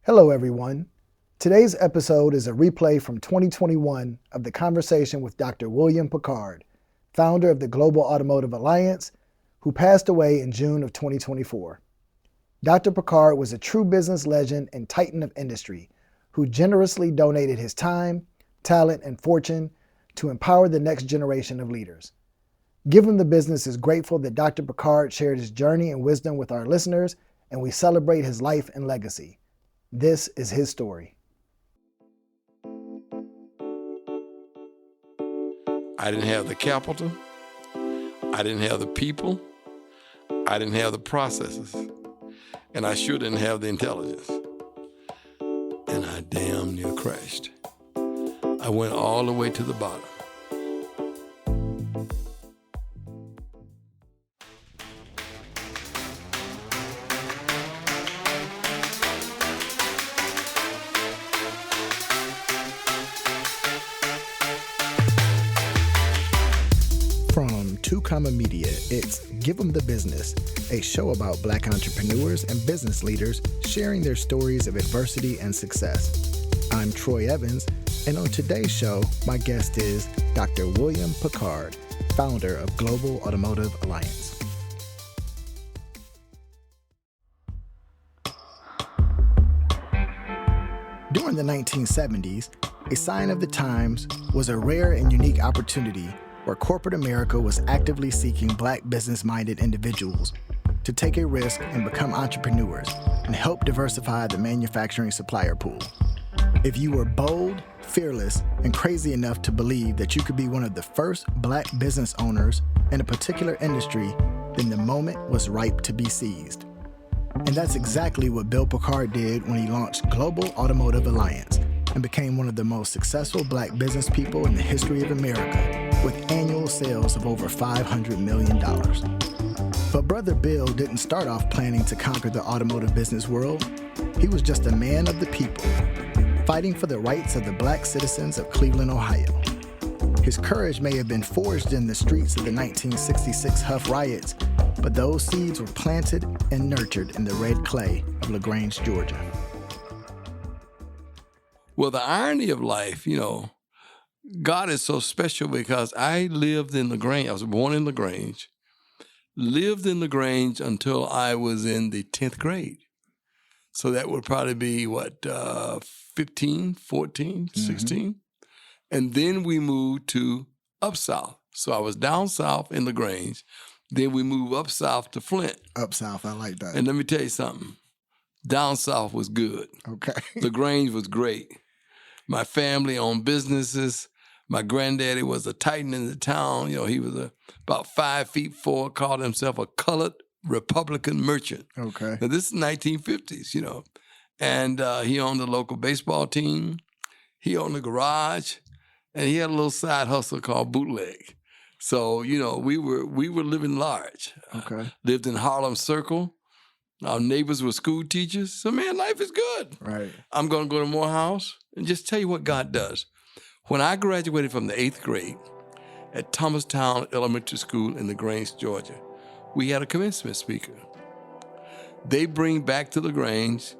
Hello, everyone. Today's episode is a replay from 2021 of the conversation with Dr. William Pickard, founder of the Global Automotive Alliance, who passed away in June of 2024. Dr. Pickard was a true business legend and titan of industry who generously donated his time, talent, and fortune to empower the next generation of leaders. Give Him the Business is grateful that Dr. Pickard shared his journey and wisdom with our listeners, and we celebrate his life and legacy. This is his story. I didn't have the capital. I didn't have the people. I didn't have the processes. And I sure didn't have the intelligence. And I damn near crashed. I went all the way to the bottom. From Two Comma Media, it's Give 'Em the Business, a show about Black entrepreneurs and business leaders sharing their stories of adversity and success. I'm Troy Evans, and on today's show, my guest is Dr. William Pickard, founder of Global Automotive Alliance. During the 1970s, a sign of the times was a rare and unique opportunity where corporate America was actively seeking Black business-minded individuals to take a risk and become entrepreneurs and help diversify the manufacturing supplier pool. If you were bold, fearless, and crazy enough to believe that you could be one of the first Black business owners in a particular industry, then the moment was ripe to be seized. And that's exactly what Bill Pickard did when he launched Global Automotive Alliance and became one of the most successful Black business people in the history of America, with annual sales of over $500 million. But Brother Bill didn't start off planning to conquer the automotive business world. He was just a man of the people, fighting for the rights of the Black citizens of Cleveland, Ohio. His courage may have been forged in the streets of the 1966 Huff riots, but those seeds were planted and nurtured in the red clay of LaGrange, Georgia. Well, the irony of life, God is so special because I lived in LaGrange. I was born in LaGrange, lived in LaGrange until I was in the 10th grade. So that would probably be, 15, 14, 16? And then we moved to up south. So I was down south in LaGrange. Then we moved up south to Flint. Up south, I like that. And let me tell you something. Down south was good. Okay. LaGrange was great. My family owned businesses. My granddaddy was a titan in the town. He was about 5'4", called himself a colored Republican merchant. Okay. Now, this is 1950s, And he owned the local baseball team. He owned a garage. And he had a little side hustle called bootleg. So, we were living large. Okay. Lived in Harlem Circle. Our neighbors were school teachers. So, man, life is good. Right. I'm going to go to Morehouse and just tell you what God does. When I graduated from the 8th grade at Thomastown Elementary School in LaGrange, Georgia, we had a commencement speaker. They bring back to LaGrange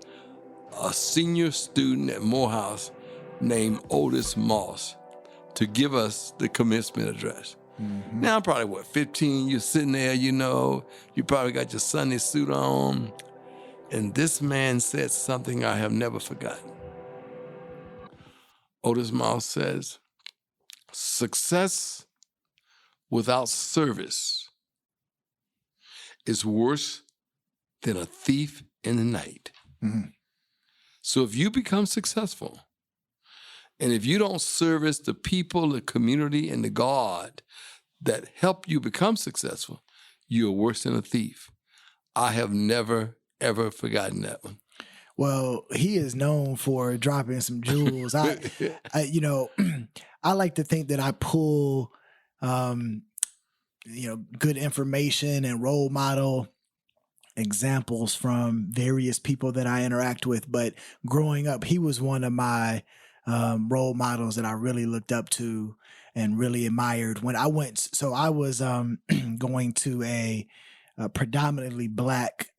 a senior student at Morehouse named Otis Moss to give us the commencement address. Mm-hmm. Now, I'm probably, 15? You're sitting there, you probably got your Sunday suit on. And this man said something I have never forgotten. Otis Moss says, success without service is worse than a thief in the night. Mm-hmm. So if you become successful, and if you don't service the people, the community, and the God that help you become successful, you're worse than a thief. I have never, ever forgotten that one. Well, he is known for dropping some jewels. I like to think that I pull, good information and role model examples from various people that I interact with. But growing up, he was one of my role models that I really looked up to and really admired. When I was going to a predominantly Black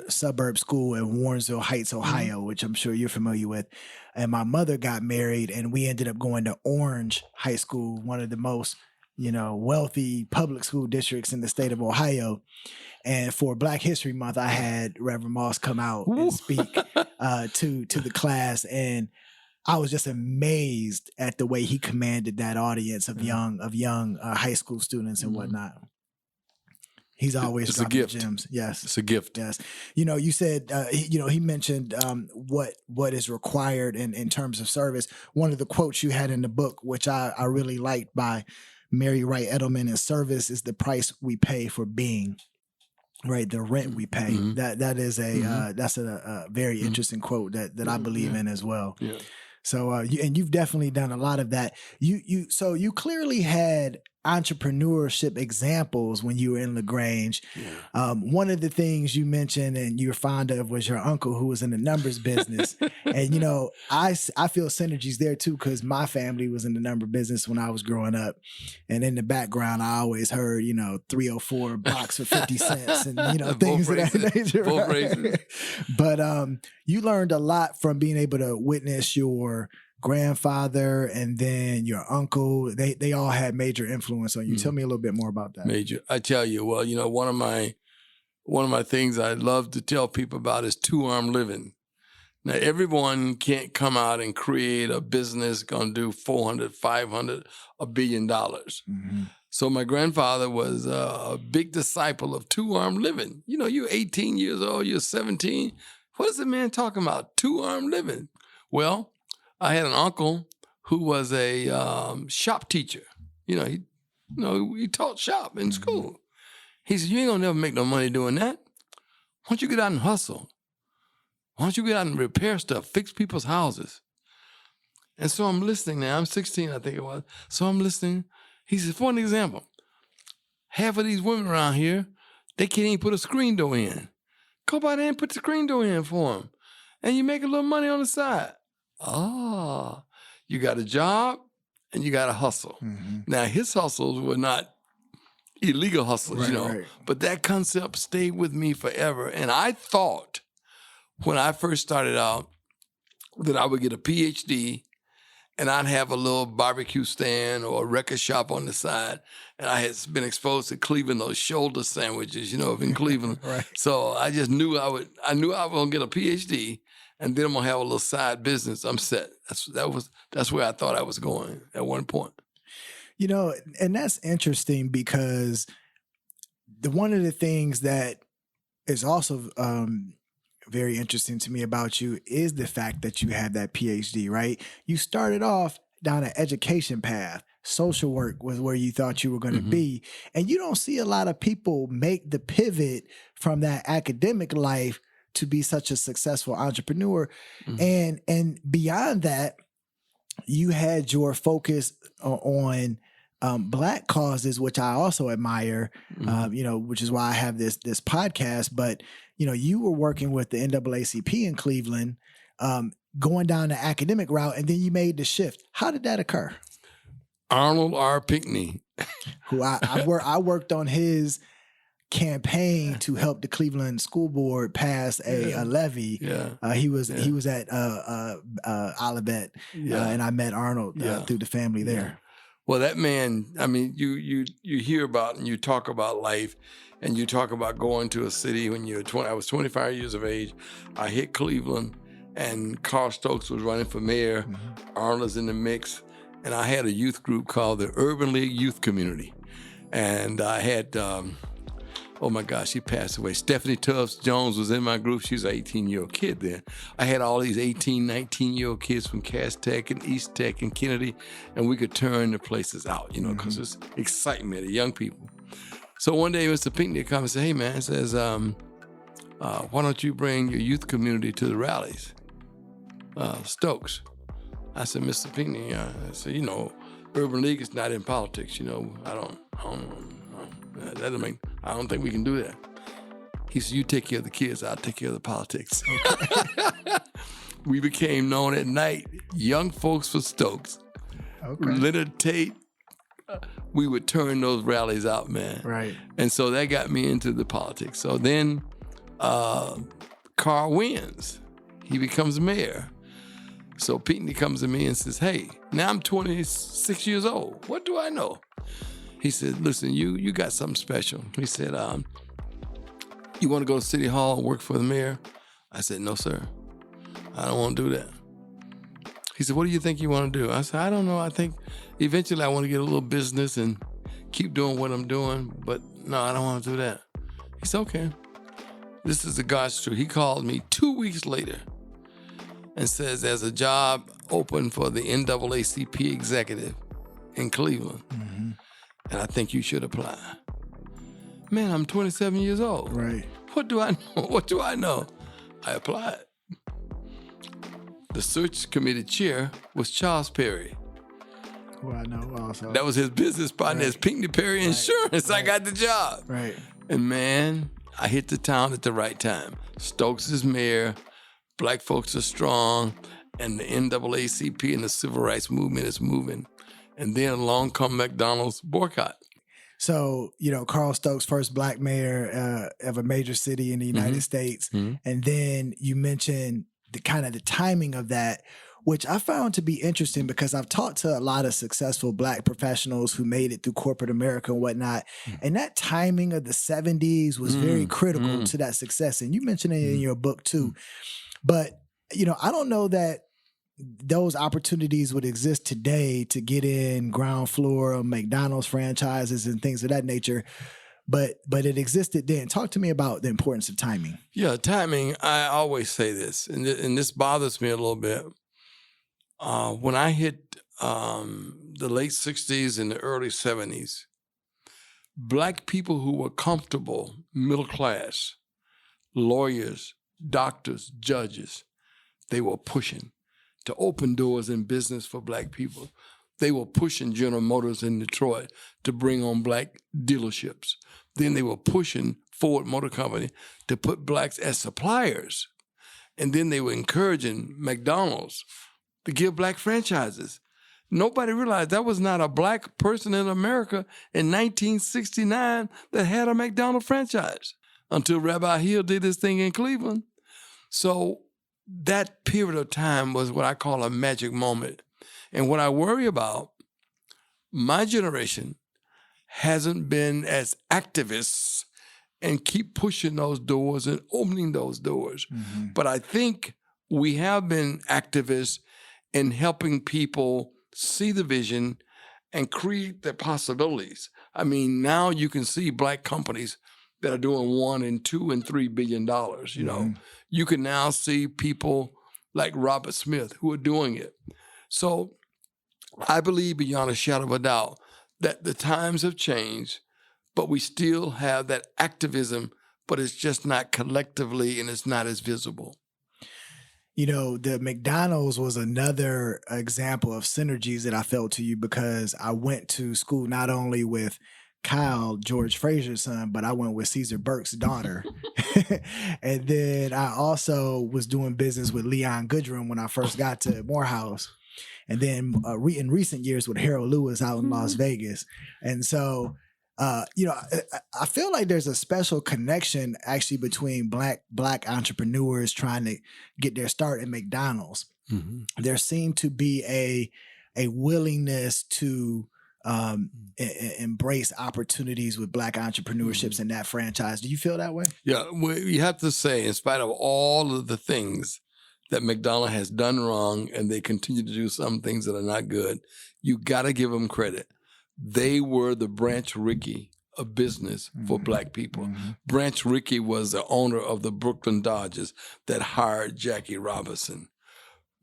suburb school in Warrensville Heights, Ohio, which I'm sure you're familiar with. And my mother got married, and we ended up going to Orange High School, one of the most, wealthy public school districts in the state of Ohio. And for Black History Month, I had Reverend Moss come out and speak to the class, and I was just amazed at the way he commanded that audience of young high school students and whatnot. He's always dropping gems. Yes, it's a gift. Yes, you said he mentioned what is required in terms of service. One of the quotes you had in the book, which I really liked, by Mary Wright Edelman, is service is the price we pay for being. Right, the rent we pay. That is that's a very interesting quote that I believe in as well. Yeah. So you've definitely done a lot of that. So you clearly had entrepreneurship examples when you were in LaGrange. Yeah. One of the things you mentioned and you were fond of was your uncle, who was in the numbers business. And I feel synergies there too, because my family was in the number business when I was growing up. And in the background, I always heard 304 box for 50 cents and things of that nature. Right? But you learned a lot from being able to witness your grandfather and then your uncle. They all had major influence on you. Tell me a little bit more about that. Major. I tell you, well, one of my things I love to tell people about is two-arm living. Now, everyone can't come out and create a business going to do 400, 500, $1 billion. Mm-hmm. So my grandfather was a big disciple of two-arm living. You're 18 years old, you're 17. What is the man talking about? Two-arm living. Well, I had an uncle who was a shop teacher. He taught shop in school. He said, "You ain't gonna never make no money doing that. Why don't you get out and hustle? Why don't you get out and repair stuff, fix people's houses?" And so I'm listening now. I'm 16, I think it was. So I'm listening. He said, for an example, half of these women around here, they can't even put a screen door in. Go by there and put the screen door in for them. And you make a little money on the side. Oh, you got a job and you got to hustle. Mm-hmm. Now, his hustles were not illegal hustles, right. But that concept stayed with me forever. And I thought when I first started out that I would get a PhD and I'd have a little barbecue stand or a record shop on the side. And I had been exposed to Cleveland, those shoulder sandwiches, in Cleveland. Right. So I just knew I was going to get a PhD. And then I'm gonna have a little side business. I'm set. That's where I thought I was going at one point. And that's interesting because one of the things that is also very interesting to me about you is the fact that you have that PhD, right? You started off down an education path. Social work was where you thought you were going to be. And you don't see a lot of people make the pivot from that academic life to be such a successful entrepreneur. And beyond that, you had your focus on Black causes, which I also admire, which is why I have this podcast. But, you were working with the NAACP in Cleveland, going down the academic route, and then you made the shift. How did that occur? Arnold R. Pinckney, who I worked on his campaign to help the Cleveland School Board pass a levy. Yeah. He was at Olivet, and I met Arnold through the family there. Yeah. Well, that man, I mean, you hear about and you talk about life, and you talk about going to a city when you're 20. I was 25 years of age. I hit Cleveland, and Carl Stokes was running for mayor. Arnold's in the mix, and I had a youth group called the Urban League Youth Community, and I had. Oh my gosh, she passed away. Stephanie Tubbs Jones was in my group. She was an 18-year-old kid then. I had all these 18, 19-year-old kids from Cass Tech and East Tech and Kennedy, and we could turn the places out, because it's excitement of young people. So one day, Mr. Pinckney comes and said, "Hey, man," says, "why don't you bring your youth community to the rallies?" Stokes. I said, "Mr. Pinckney," I said, Urban League is not in politics. I don't think we can do that. He said, "You take care of the kids, I'll take care of the politics." Okay. We became known at night, Young Folks for Stokes. Okay. Leonard Tate. We would turn those rallies out, man. Right. And so that got me into the politics. So then Carl wins. He becomes mayor. So Pinckney comes to me and says, hey, now I'm 26 years old. What do I know? He said, listen, you got something special. He said, you want to go to City Hall and work for the mayor? I said, no, sir. I don't want to do that. He said, what do you think you want to do? I said, I don't know. I think eventually I want to get a little business and keep doing what I'm doing. But no, I don't want to do that. He said, okay. This is the God's truth. He called me 2 weeks later and says there's a job open for the NAACP executive in Cleveland. Mm-hmm. And I think you should apply. Man, I'm 27 years old. Right. What do I know? What do I know? I applied. The search committee chair was Charles Perry. Who I know also. That was his business partner. Right. It's Pinckney Perry Insurance. Right. I got the job. Right. And man, I hit the town at the right time. Stokes is mayor. Black folks are strong. And the NAACP and the civil rights movement is moving. And then along come McDonald's boycott. So, Carl Stokes, first black mayor of a major city in the United States. Mm-hmm. And then you mentioned the kind of the timing of that, which I found to be interesting because I've talked to a lot of successful black professionals who made it through corporate America and whatnot. Mm-hmm. And that timing of the 70s was very critical to that success. And you mentioned it in your book too. But, I don't know that those opportunities would exist today to get in ground floor of McDonald's franchises and things of that nature. But it existed then. Talk to me about the importance of timing. Yeah, timing. I always say this, and this bothers me a little bit. When I hit the late 60s and the early 70s, black people who were comfortable, middle class, lawyers, doctors, judges, they were pushing to open doors in business for black people. They were pushing General Motors in Detroit to bring on black dealerships. Then they were pushing Ford Motor Company to put blacks as suppliers. And then they were encouraging McDonald's to give black franchises. Nobody realized that was not a black person in America in 1969 that had a McDonald's franchise until Rabbi Hill did this thing in Cleveland. So that period of time was what I call a magic moment. And what I worry about, my generation hasn't been as activists and keep pushing those doors and opening those doors. Mm-hmm. But I think we have been activists in helping people see the vision and create the possibilities. I mean, now you can see black companies that are doing $1 and $2 and $3 billion, you know. You can now see people like Robert Smith who are doing it. So I believe beyond a shadow of a doubt that the times have changed, but we still have that activism, but it's just not collectively and it's not as visible. You know, the McDonald's was another example of synergies that I felt to you because I went to school not only with Kyle, George Frazier's son, but I went with Caesar Burke's daughter. And then I also was doing business with Leon Goodrum when I first got to Morehouse. And then in recent years with Harold Lewis out in Las Vegas. And so, you know, I feel like there's a special connection actually between black entrepreneurs trying to get their start at McDonald's. Mm-hmm. There seemed to be a willingness to embrace opportunities with black entrepreneurships in that franchise. Do you feel that way? Yeah, you have to say, in spite of all of the things that McDonald's has done wrong and they continue to do some things that are not good, you got to give them credit. They were the Branch Rickey of business for black people. Mm-hmm. Branch Rickey was the owner of the Brooklyn Dodgers that hired Jackie Robinson.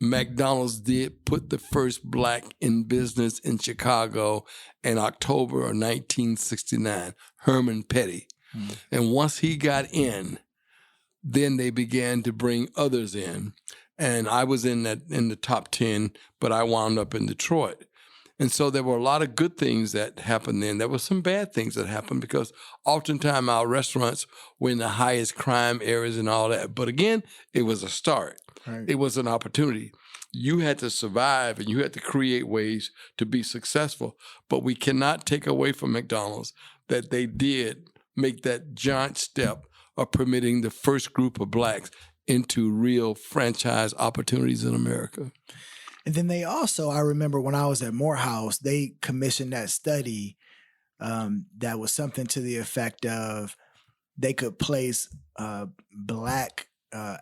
McDonald's did put the first black in business in Chicago in October of 1969, Herman Petty. Mm-hmm. And once he got in, then they began to bring others in. And I was in the top 10, but I wound up in Detroit. And so there were a lot of good things that happened then. There were some bad things that happened because oftentimes our restaurants were in the highest crime areas and all that. But again, it was a start. Right. It was an opportunity. You had to survive and you had to create ways to be successful. But we cannot take away from McDonald's that they did make that giant step of permitting the first group of blacks into real franchise opportunities in America. And then they also, I remember when I was at Morehouse, they commissioned that study that was something to the effect of they could place black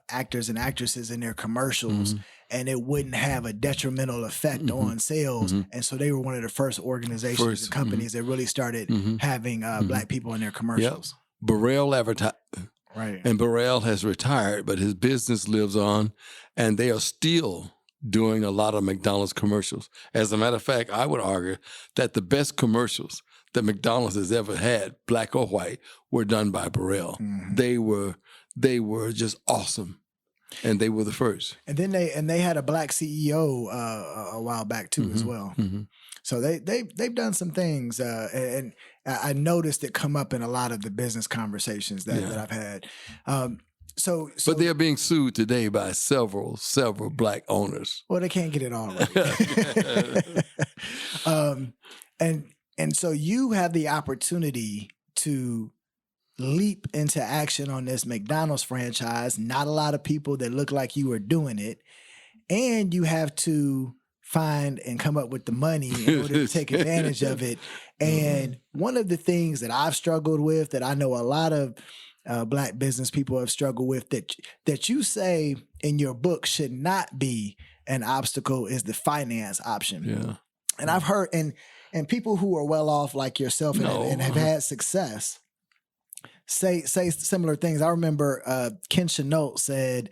actors and actresses in their commercials, and it wouldn't have a detrimental effect on sales. And so they were one of the first organizations and companies that really started having black people in their commercials. Yep. Burrell advertised. Right. And Burrell has retired, but his business lives on, and they are still doing a lot of McDonald's commercials. As a matter of fact, I would argue that the best commercials that McDonald's has ever had, black or white, were done by Burrell. They were just awesome, and they were the first. And then they had a black CEO a while back too as well. So they've done some things, and I noticed it come up in a lot of the business conversations that I've had. So, but they're being sued today by several black owners. Well, they can't get it all right. And so you have the opportunity to leap into action on this McDonald's franchise. Not a lot of people that look like you are doing it, and you have to find and come up with the money in order to take advantage of it. And one of the things that I've struggled with, that I know a lot of black business people have struggled with, that you say in your book should not be an obstacle, is the finance option. Yeah. And I've heard, and people who are well off like yourself and have had success say similar things. I remember Ken Chenault said,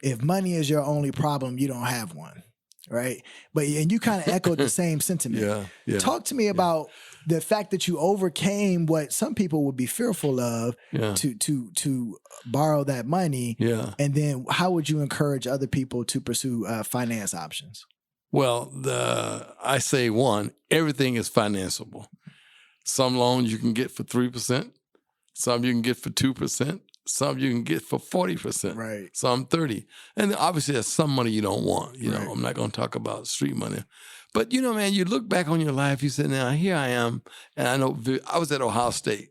if money is your only problem, you don't have one. Right. And you kind of echoed the same sentiment. Yeah. Talk to me about the fact that you overcame what some people would be fearful of to borrow that money. Yeah. And then how would you encourage other people to pursue finance options? Well, I say one, everything is financeable. Some loans you can get for 3%, some you can get for 2%. Some you can get for 40%, right? Some 30%. And obviously there's some money you don't want. You know, I'm not going to talk about street money. But, you know, man, you look back on your life, you say, now here I am. And I know I was at Ohio State.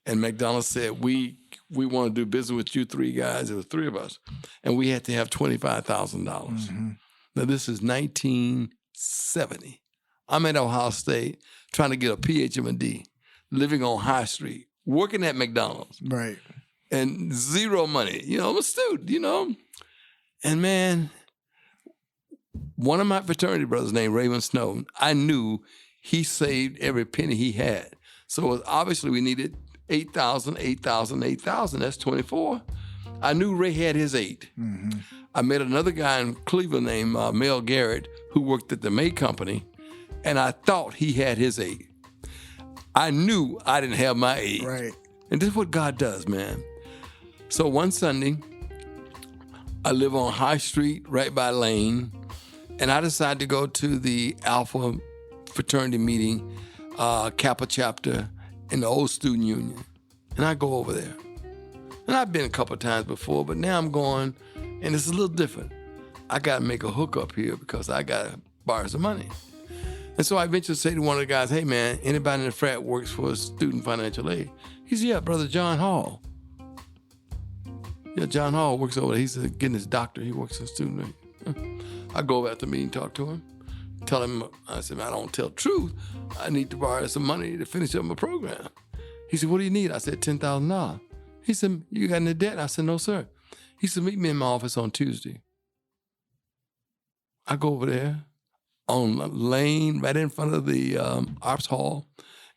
And McDonald's said, we want to do business with you three guys. There was three of us. And we had to have $25,000. Now, this is 1970. I'm at Ohio State trying to get a PhD, living on High Street, working at McDonald's. Right. And zero money. You know, I'm a student, you know. And man, one of my fraternity brothers named Raymond Snow, I knew he saved every penny he had. So obviously we needed 8,000, 8,000, 8,000. That's 24. I knew Ray had his 8. I met another guy in Cleveland named Mel Garrett who worked at the May Company, and I thought he had his 8. I knew I didn't have my 8. Right. And this is what God does, man. So one Sunday, I live on High Street, right by Lane, and I decided to go to the Alpha fraternity meeting, Kappa chapter in the old student union. And I go over there. And I've been a couple of times before, but now I'm going, and it's a little different. I got to make a hookup here because I got to borrow some money. And so I eventually say to one of the guys, hey, man, anybody in the frat works for student financial aid? He said, yeah, Brother John Hall. Yeah, John Hall works over there. He's getting his doctorate. He works in student aid. I go over at the meeting, talk to him, tell him, I said, man, I don't tell the truth. I need to borrow some money to finish up my program. He said, what do you need? I said, $10,000. He said, you got any debt? I said, no, sir. He said, meet me in my office on Tuesday. I go over there on Lane, right in front of the Arps Hall,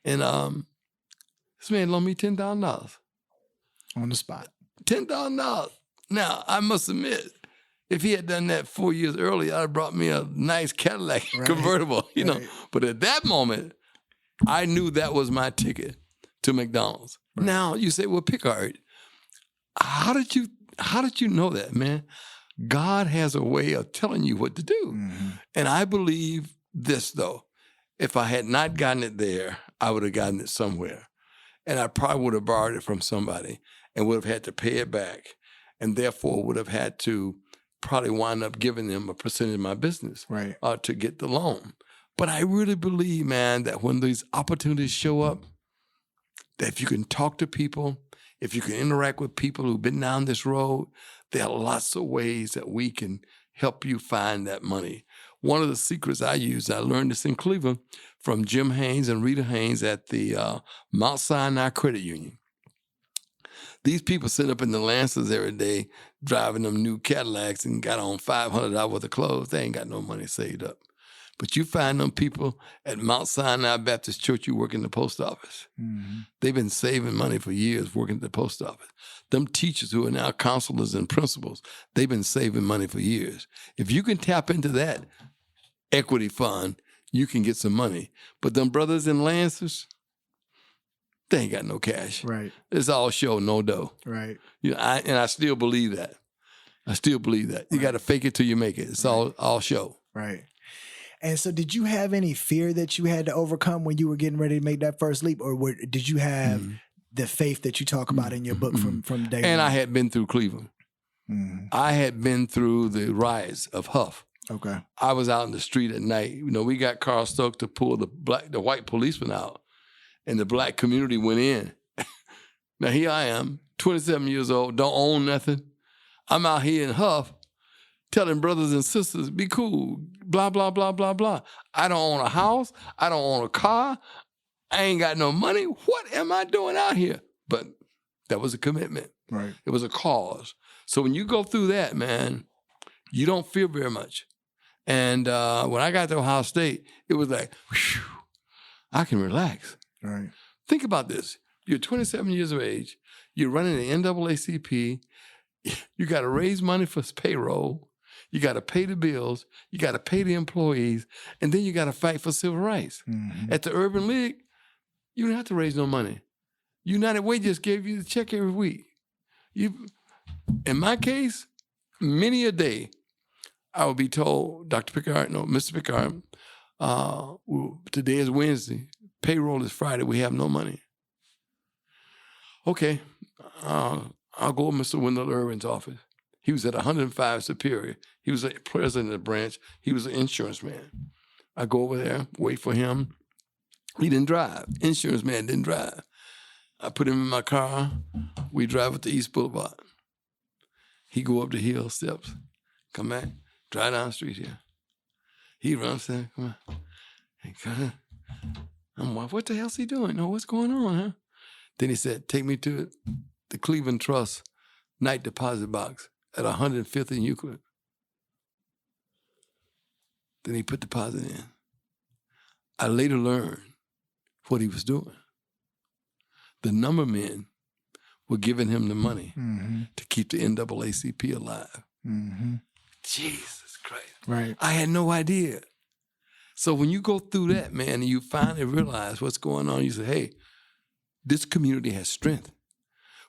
and this man loaned me $10,000. On the spot. $10,000. Now, I must admit, if he had done that 4 years earlier, I'd have brought me a nice Cadillac convertible, you know. But at that moment, I knew that was my ticket to McDonald's. Right. Now, you say, well, Pickard, how did you know that, man? God has a way of telling you what to do. And I believe this, though. If I had not gotten it there, I would have gotten it somewhere. And I probably would have borrowed it from somebody and would have had to pay it back, and therefore would have had to probably wind up giving them a percentage of my business to get the loan. But I really believe, man, that when these opportunities show up, that if you can talk to people, if you can interact with people who've been down this road, there are lots of ways that we can help you find that money. One of the secrets I use, I learned this in Cleveland from Jim Haynes and Rita Haynes at the Mount Sinai Credit Union. These people sit up in the Lancers every day driving them new Cadillacs and got on $500 worth of clothes. They ain't got no money saved up. But you find them people at Mount Sinai Baptist Church who work in the post office. Mm-hmm. They've been saving money for years working at the post office. Them teachers who are now counselors and principals, they've been saving money for years. If you can tap into that equity fund, you can get some money. But them brothers in Lancers, they ain't got no cash. Right. It's all show, no dough. Right. I still believe that. You got to fake it till you make it. It's all show. Right. And so did you have any fear that you had to overcome when you were getting ready to make that first leap? Or did you have the faith that you talk about in your book from day one? And I had been through Cleveland. Mm-hmm. I had been through the riots of Huff. Okay. I was out in the street at night. We got Carl Stokes to pull the white policeman out, and the black community went in. Now here I am, 27 years old, don't own nothing. I'm out here in Huff telling brothers and sisters, be cool, blah, blah, blah, blah, blah. I don't own a house. I don't own a car. I ain't got no money. What am I doing out here? But that was a commitment. Right. It was a cause. So when you go through that, man, you don't feel very much. And when I got to Ohio State, it was like, whew, I can relax. Right. Think about this. You're 27 years of age. You're running the NAACP. You got to raise money for payroll. You got to pay the bills. You got to pay the employees. And then you got to fight for civil rights. Mm-hmm. At the Urban League, you don't have to raise no money. United Way just gave you the check every week. In my case, many a day, I would be told, Mr. Pickard, today is Wednesday. Payroll is Friday. We have no money. Okay, I'll go to Mr. Wendell Irwin's office. He was at 105 Superior. He was the president of the branch. He was an insurance man. I go over there, wait for him. He didn't drive. Insurance man didn't drive. I put him in my car. We drive up to East Boulevard. He go up the hill steps, come back, drive down the street here. He runs there, come on. Hey, come on. I'm like, what the hell's he doing? No, what's going on, huh? Then he said, take me to the Cleveland Trust night deposit box at 105th and Euclid. Then he put deposit in. I later learned what he was doing. The number men were giving him the money to keep the NAACP alive. Mm-hmm. Jesus Christ. Right. I had no idea. So when you go through that, man, and you finally realize what's going on, you say, hey, this community has strength.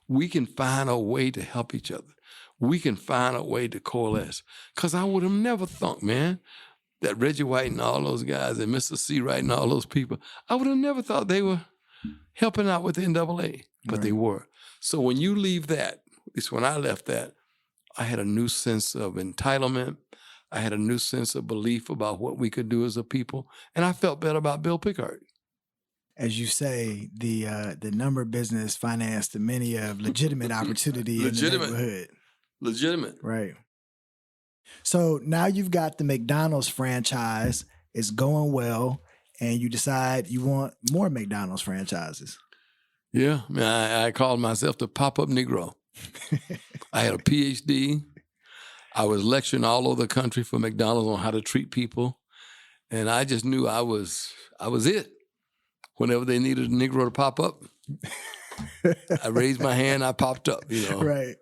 We can find a way to help each other. We can find a way to coalesce. Because I would have never thought, man, that Reggie White and all those guys and Mr. C. Wright and all those people, I would have never thought they were helping out with the NAA, but they were. So when you leave that, at least when I left that, I had a new sense of entitlement. I had a new sense of belief about what we could do as a people, and I felt better about Bill Pickard. As you say, the number business financed many of legitimate opportunity in the neighborhood. Legitimate. Right. So now you've got the McDonald's franchise. It's going well, and you decide you want more McDonald's franchises. Yeah, I called myself the pop-up Negro. I had a PhD. I was lecturing all over the country for McDonald's on how to treat people, and I just knew I was it. Whenever they needed a Negro to pop up, I raised my hand, I popped up, Right.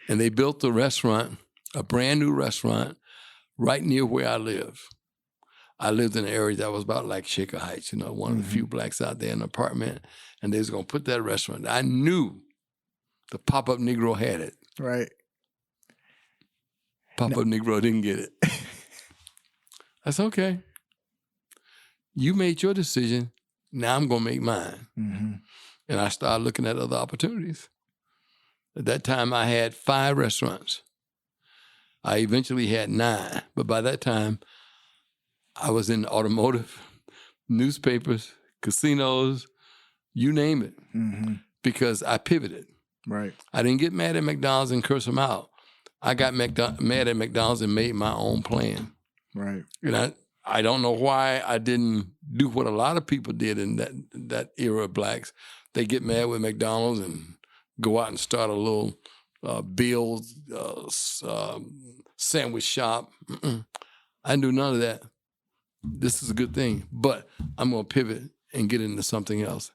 And they built a restaurant, a brand new restaurant, right near where I live. I lived in an area that was about like Shaker Heights, one of the few blacks out there in an apartment, and they was going to put that restaurant. I knew the pop-up Negro had it. Right. Pop-up Negro didn't get it. That's okay. You made your decision. Now I'm going to make mine. Mm-hmm. And I started looking at other opportunities. At that time, I had 5 restaurants. I eventually had 9. But by that time, I was in automotive, newspapers, casinos, you name it, because I pivoted. Right. I didn't get mad at McDonald's and curse them out. I got mad at McDonald's and made my own plan. Right. And I don't know why I didn't do what a lot of people did in that era of blacks. They get mad with McDonald's and go out and start a little Bill's sandwich shop. I didn't do none of that. This is a good thing, but I'm going to pivot and get into something else.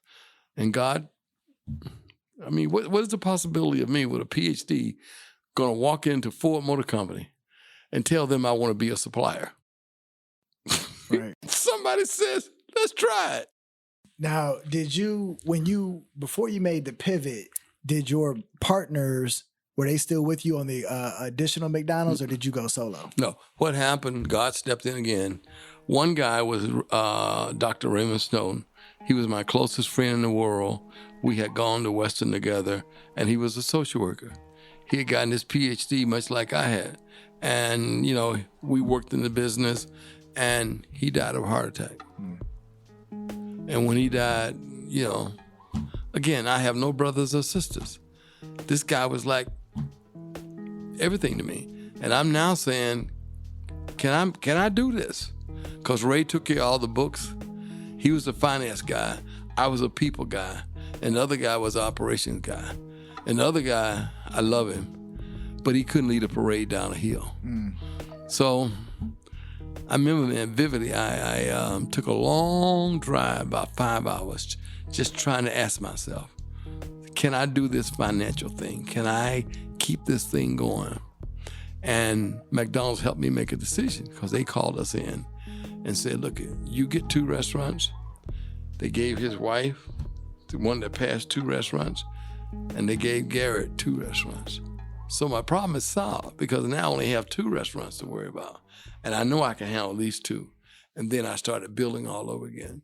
And God, I mean, what is the possibility of me with a PhD going to walk into Ford Motor Company and tell them I want to be a supplier? Right. Somebody says, let's try it. Now, before you made the pivot, did your partners, were they still with you on the additional McDonald's, or did you go solo? No. What happened, God stepped in again. One guy was Dr. Raymond Snowden. He was my closest friend in the world. We had gone to Western together, and he was a social worker. He had gotten his PhD much like I had. And, we worked in the business, and he died of a heart attack. And when he died, again, I have no brothers or sisters. This guy was like everything to me. And I'm now saying, can I do this? Because Ray took care of all the books. He was a finance guy. I was a people guy. And the other guy was an operations guy. And the other guy, I love him, but he couldn't lead a parade down a hill. So I remember, man, vividly, I took a long drive, about 5 hours, just trying to ask myself, can I do this financial thing? Can I keep this thing going? And McDonald's helped me make a decision because they called us in and said, look, you get 2 restaurants. They gave his wife, the one that passed 2 restaurants, and they gave Garrett 2 restaurants. So my problem is solved because now I only have 2 restaurants to worry about. And I know I can handle at least 2. And then I started building all over again.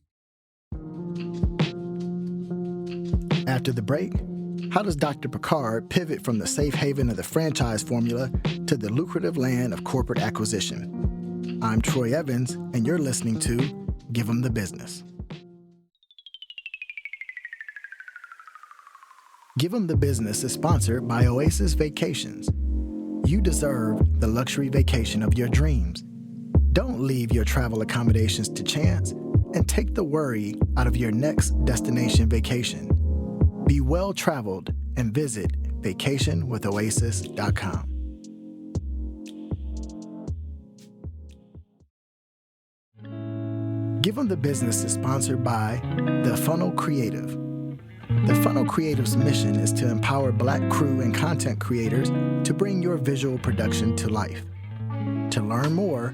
After the break, how does Dr. Pickard pivot from the safe haven of the franchise formula to the lucrative land of corporate acquisition? I'm Troy Evans, and you're listening to Give 'em the Business. Give 'em the Business is sponsored by Oasis Vacations. You deserve the luxury vacation of your dreams. Don't leave your travel accommodations to chance and take the worry out of your next destination vacation. Be well-traveled and visit vacationwithoasis.com. Give 'em the Business is sponsored by The Funnel Creative. The Funnel Creative's mission is to empower Black crew and content creators to bring your visual production to life. To learn more,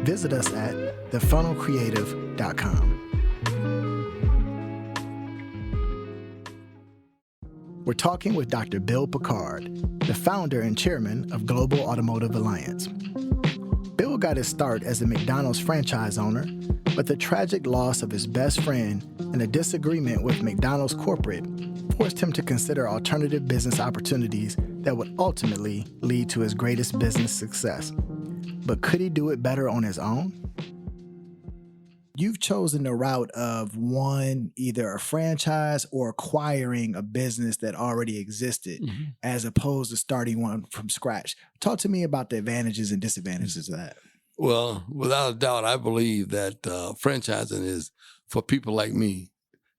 visit us at thefunnelcreative.com. We're talking with Dr. Bill Pickard, the founder and chairman of Global Automotive Alliance. Bill got his start as a McDonald's franchise owner, but the tragic loss of his best friend and a disagreement with McDonald's corporate forced him to consider alternative business opportunities that would ultimately lead to his greatest business success. But could he do it better on his own? You've chosen the route of either a franchise or acquiring a business that already existed, as opposed to starting one from scratch. Talk to me about the advantages and disadvantages of that. Well, without a doubt, I believe that franchising is for people like me,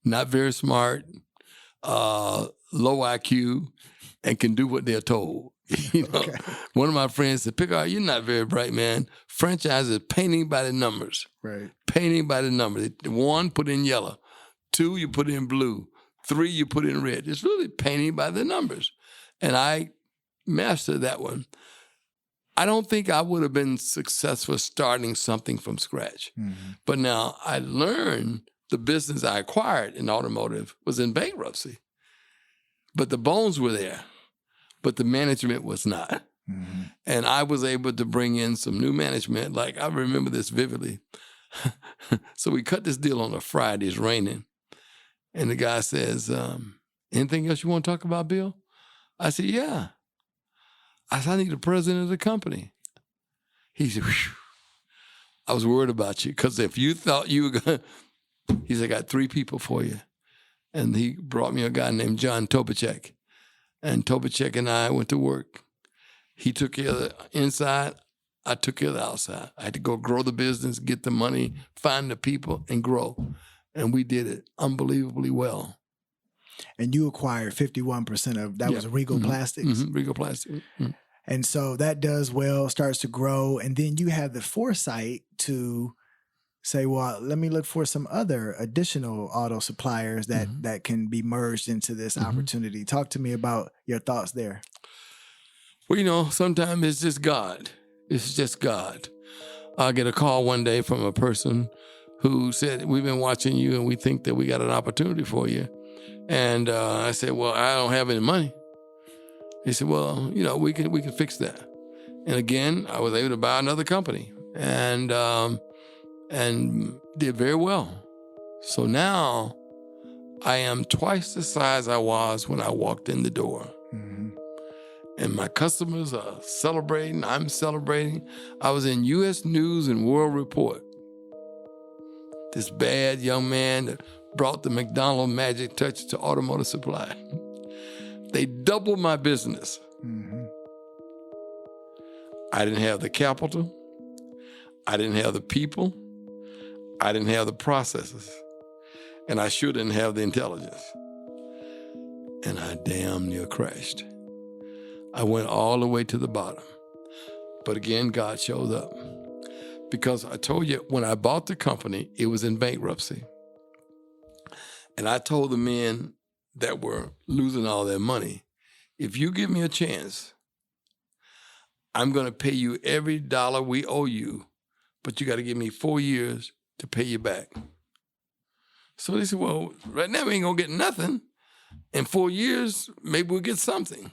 not very smart, low IQ, and can do what they're told. Okay. One of my friends said, Pickard, you're not very bright, man. Franchise is painting by the numbers. Right. Painting by the numbers. 1, put in yellow. 2, you put in blue. 3, you put in red. It's really painting by the numbers. And I mastered that one. I don't think I would have been successful starting something from scratch. But now I learned the business I acquired in automotive was in bankruptcy. But the bones were there. But the management was not. And I was able to bring in some new management. Like, I remember this vividly. So we cut this deal on a Friday. It's raining. And the guy says, anything else you want to talk about, Bill? I said, yeah. I said, I need the president of the company. He said, whew, I was worried about you. Because if you thought you were going to, he said, I got 3 people for you. And he brought me a guy named John Tobachek. And Tobachek and I went to work. He took care of the inside. I took care of the outside. I had to go grow the business, get the money, find the people, and grow. And we did it unbelievably well. And you acquired 51% of that was Regal Plastics. Mm-hmm. Regal Plastics. Mm-hmm. And so that does well, starts to grow. And then you have the foresight to say, well, let me look for some other additional auto suppliers that can be merged into this opportunity. Talk to me about your thoughts there. Well, sometimes it's just God. It's just God. I'll get a call one day from a person who said, we've been watching you and we think that we got an opportunity for you. And I said, well, I don't have any money. He said, well, we can fix that. And again, I was able to buy another company and did very well. So now I am twice the size I was when I walked in the door. Mm-hmm. And my customers are celebrating. I'm celebrating. I was in U.S. News and World Report. This bad young man that brought the McDonald magic touch to automotive supply. They doubled my business. Mm-hmm. I didn't have the capital. I didn't have the people. I didn't have the processes. And I sure didn't have the intelligence. And I damn near crashed. I went all the way to the bottom. But again, God showed up. Because I told you, when I bought the company, it was in bankruptcy. And I told the men that were losing all their money, if you give me a chance, I'm going to pay you every dollar we owe you, but you got to give me 4 years to pay you back. So they said, well, right now we ain't going to get nothing. In 4 years, maybe we'll get something.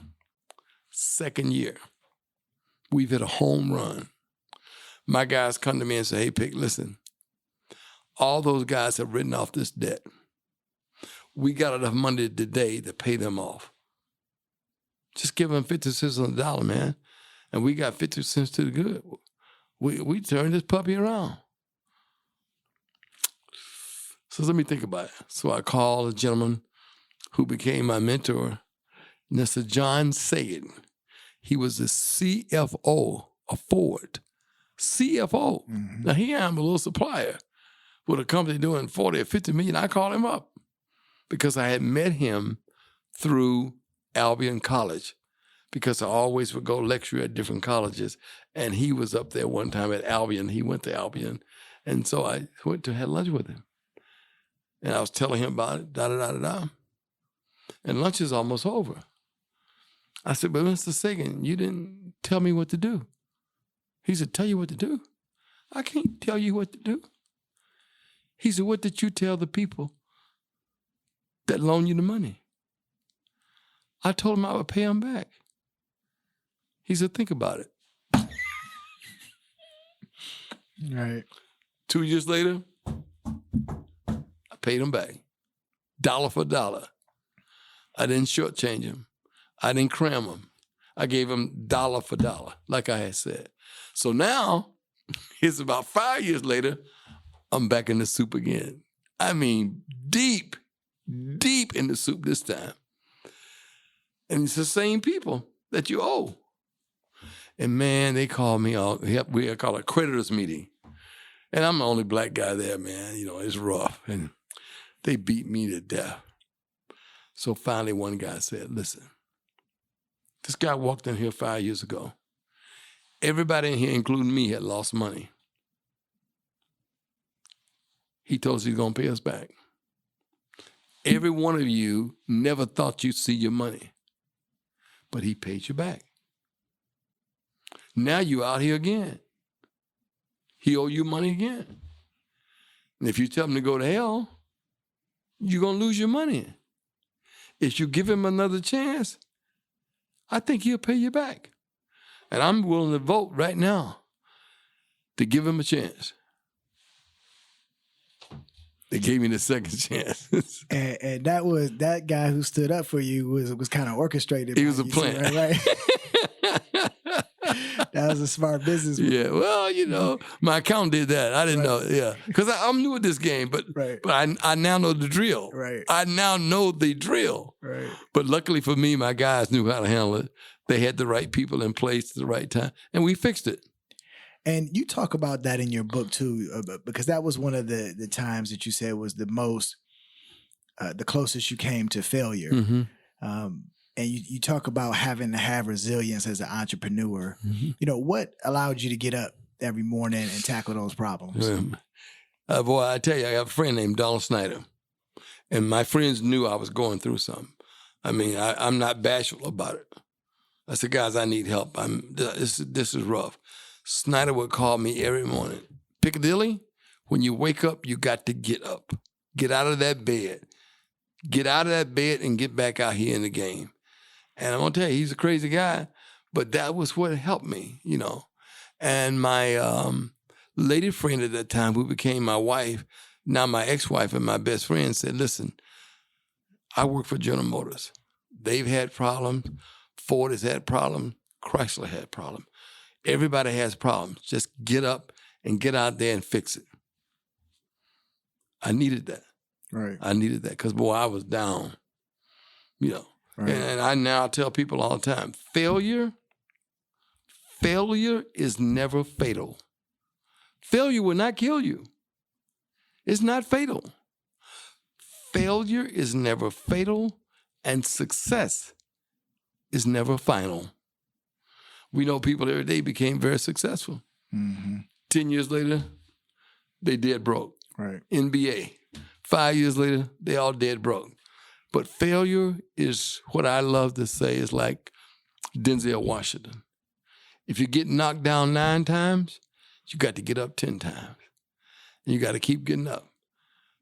Second year, we've hit a home run. My guys come to me and say, hey, Pick, listen, all those guys have written off this debt. We got enough money today to pay them off. Just give them 50 cents on the dollar, man. And we got 50 cents to the good. We turned this puppy around. So let me think about it. So I called a gentleman who became my mentor, Mr. John Sagan. He was the CFO of Ford. CFO. Mm-hmm. Now, here I am, a little supplier with a company doing 40 or 50 million. I called him up because I had met him through Albion College, because I always would go lecture at different colleges. And he was up there one time at Albion. He went to Albion. And so I went to have lunch with him. And I was telling him about it, da-da-da-da-da. And lunch is almost over. I said, but Mr. Sagan, you didn't tell me what to do. He said, tell you what to do? I can't tell you what to do. He said, what did you tell the people that loan you the money? I told him I would pay them back. He said, think about it. Right. 2 years later, I paid him back. Dollar for dollar. I didn't shortchange him. I didn't cram him. I gave him dollar for dollar, like I had said. So now, it's about 5 years later, I'm back in the soup again. I mean, deep in the soup this time. And it's the same people that you owe. And man, they call me out. We call it a creditors meeting. And I'm the only black guy there, man. It's rough. And they beat me to death. So finally one guy said, listen, this guy walked in here 5 years ago. Everybody in here, including me, had lost money. He told us he's going to pay us back. Every one of you never thought you'd see your money, but he paid you back. Now you out here again. He owe you money again. And if you tell him to go to hell, you're going to lose your money. If you give him another chance, I think he'll pay you back. And I'm willing to vote right now to give him a chance. They gave me the second chance. and that guy who stood up for you was kind of orchestrated. He was a plan. Right? That was a smart business move. Yeah, well, my accountant did that. I didn't know. Yeah, because I'm new at this game, but I now know the drill. Right. I now know the drill. Right. But luckily for me, my guys knew how to handle it. They had the right people in place at the right time, and we fixed it. And you talk about that in your book too, because that was one of the times that you said was the most, the closest you came to failure. Mm-hmm. And you talk about having to have resilience as an entrepreneur. Mm-hmm. What allowed you to get up every morning and tackle those problems? Boy, I tell you, I have a friend named Donald Snyder, and my friends knew I was going through something. I mean, I'm not bashful about it. I said, guys, I need help. This is rough. Snyder would call me every morning. Piccadilly, when you wake up, you got to get up. Get out of that bed. Get out of that bed and get back out here in the game. And I'm going to tell you, he's a crazy guy, but that was what helped me, And my lady friend at that time, who became my wife, now my ex-wife and my best friend, said, listen, I work for General Motors. They've had problems. Ford has had problems. Chrysler had problems. Everybody has problems. Just get up and get out there and fix it. I needed that. Right. I needed that because, boy, I was down, Right. And I now tell people all the time, failure is never fatal. Failure will not kill you. It's not fatal. Failure is never fatal, and success is never final. We know people every day became very successful. Mm-hmm. 10 years later, they dead broke. Right. NBA. 5 years later, they all dead broke. But failure is what I love to say is like Denzel Washington. If you get knocked down 9 times, you got to get up 10 times. And you got to keep getting up.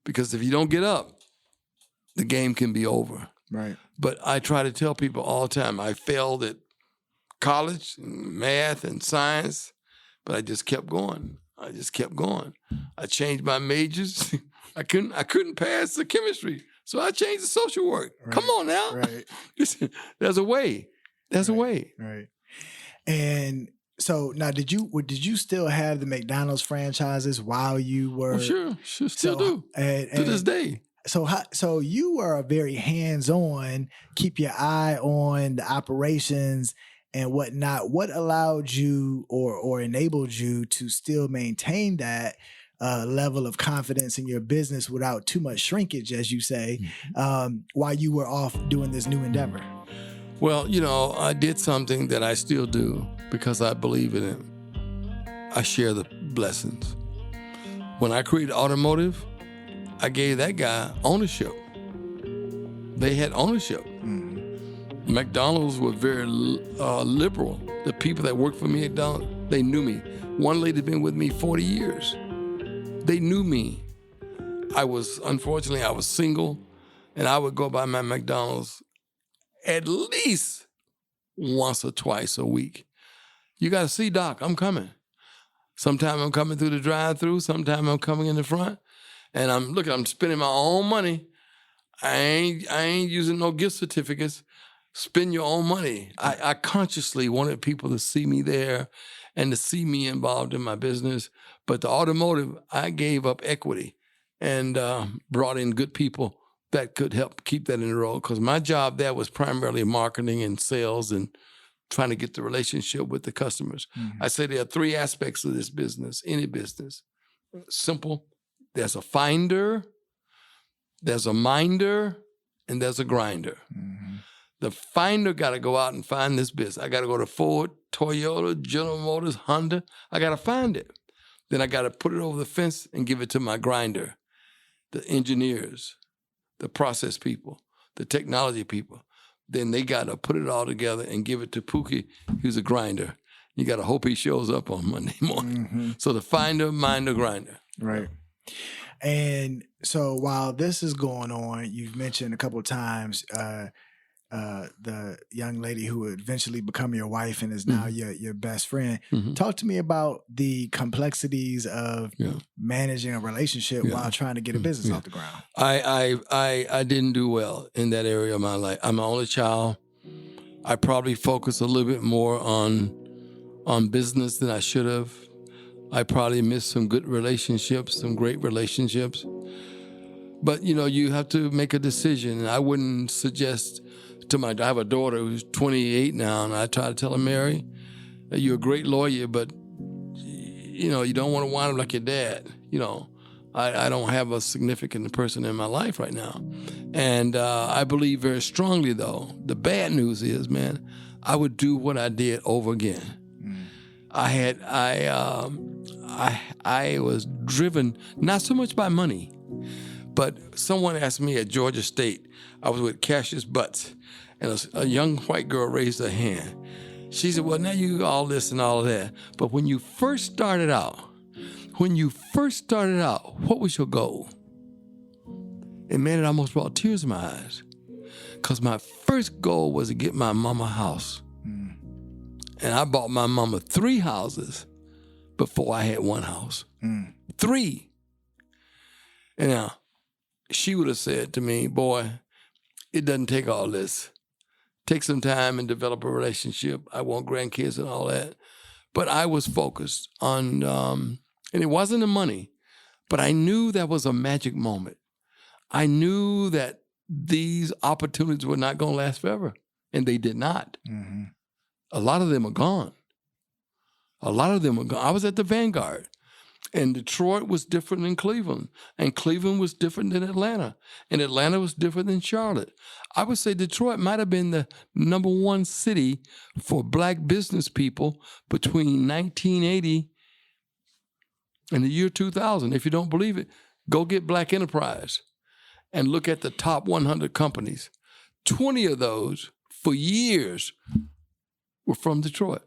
Because if you don't get up, the game can be over. Right. But I try to tell people all the time, I failed at college, math and science, but I just kept going. I changed my majors. I couldn't pass the chemistry, so I changed the social work. Right. Come on now. Right. There's a way. There's a way. Right. And so now, did you still have the McDonald's franchises while you were? Well, sure, still do to this day. So you were a very hands-on, keep your eye on the operations and whatnot. What allowed you or enabled you to still maintain that level of confidence in your business without too much shrinkage, as you say, while you were off doing this new endeavor? Well, I did something that I still do because I believe in it. I share the blessings. When I created Automotive, I gave that guy ownership. They had ownership. Mm-hmm. McDonald's were very liberal. The people that worked for me at McDonald's, they knew me. One lady's been with me 40 years. They knew me. Unfortunately, I was single, and I would go by my McDonald's at least once or twice a week. You got to see, Doc, I'm coming. Sometimes I'm coming through the drive-thru. Sometimes I'm coming in the front. And I'm spending my own money. I ain't using no gift certificates. Spend your own money. I consciously wanted people to see me there and to see me involved in my business. But the Automotive, I gave up equity and brought in good people that could help keep that in the road. Because my job there was primarily marketing and sales and trying to get the relationship with the customers. Mm-hmm. I say there are 3 aspects of this business, any business. Simple. There's a finder, there's a minder, and there's a grinder. Mm-hmm. The finder got to go out and find this business. I got to go to Ford, Toyota, General Motors, Honda. I got to find it. Then I got to put it over the fence and give it to my grinder, the engineers, the process people, the technology people. Then they got to put it all together and give it to Pookie, who's a grinder. You got to hope he shows up on Monday morning. Mm-hmm. So the finder, minder, grinder. Right. And so while this is going on, you've mentioned a couple of times the young lady who would eventually become your wife and is now your best friend. Mm-hmm. Talk to me about the complexities of managing a relationship while trying to get a business off the ground. I didn't do well in that area of my life. I'm an only child. I probably focused a little bit more on on business than I should have. I probably missed some good relationships, some great relationships. But, you have to make a decision. And I wouldn't suggest I have a daughter who's 28 now, and I try to tell her, Mary, you're a great lawyer, but, you don't want to wind up like your dad. I don't have a significant person in my life right now. And I believe very strongly, though, the bad news is, man, I would do what I did over again. I was driven not so much by money, but someone asked me at Georgia State, I was with Cassius Butts, and a young white girl raised her hand. She said, well, now you do all this and all of that, but when you first started out, what was your goal? And man, it almost brought tears in my eyes, because my first goal was to get my mama a house. And I bought my mama 3 houses before I had 1 house. 3. And now, she would have said to me, boy, it doesn't take all this. Take some time and develop a relationship. I want grandkids and all that. But I was focused on, and it wasn't the money, but I knew that was a magic moment. I knew that these opportunities were not going to last forever, and they did not. Mm-hmm. A lot of them are gone. I was at the Vanguard, and Detroit was different than Cleveland, and Cleveland was different than Atlanta, and Atlanta was different than Charlotte. I would say Detroit might have been the number 1 city for black business people between 1980 and the year 2000. If you don't believe it, go get Black Enterprise and look at the top 100 companies. 20 of those for years were from Detroit,